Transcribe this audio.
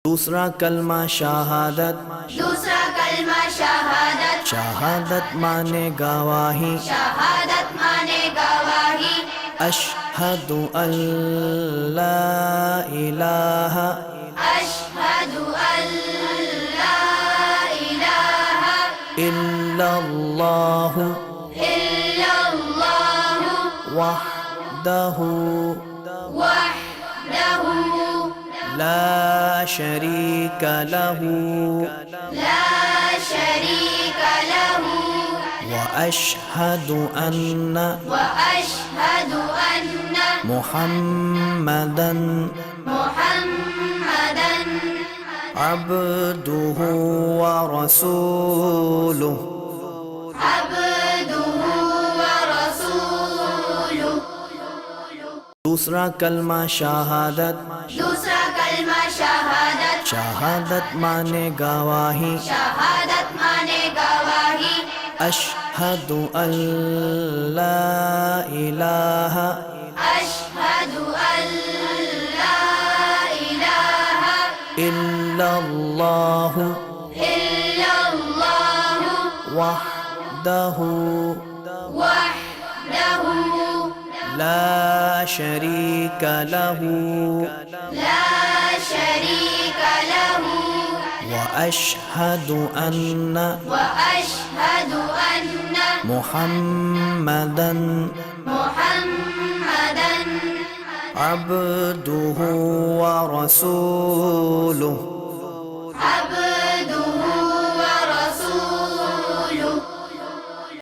दूसरा कलमा शहादत, दूसरा कलमा शहादत, शहादत माने गवाही, शहादत माने गवाही। अशहदु अल्ला इलाहा, अशहदु अल्ला इलाहा इल्लल्लाहु इल्लल्लाहु वहदहु वहदहु ला शरीक लहु ला शरीक लहु व अशहदु अन्ना वअशहदु अन्न मुहम्मदन मुहम्मदन अब्दुहु व रसूलुहु। अब्दुहु व रसूलुहु। दूसरा कलमा शहादत, दूसरा कलमा शहादत, शहादत माने गवाही, शहादत माने गवाही। अशहदु अल्ला इलाहा अशहदु अल्ला इलाहा इल्लल्लाहु इल्लल्लाहु वहदहु वहदहु ला शरीक लहु ला शरीक लहु व अशहदु अन्ना वअशहदु अन्न मुहम्मदन मुहम्मदन अब्दुहु व रसूलुहु। अब्दुहु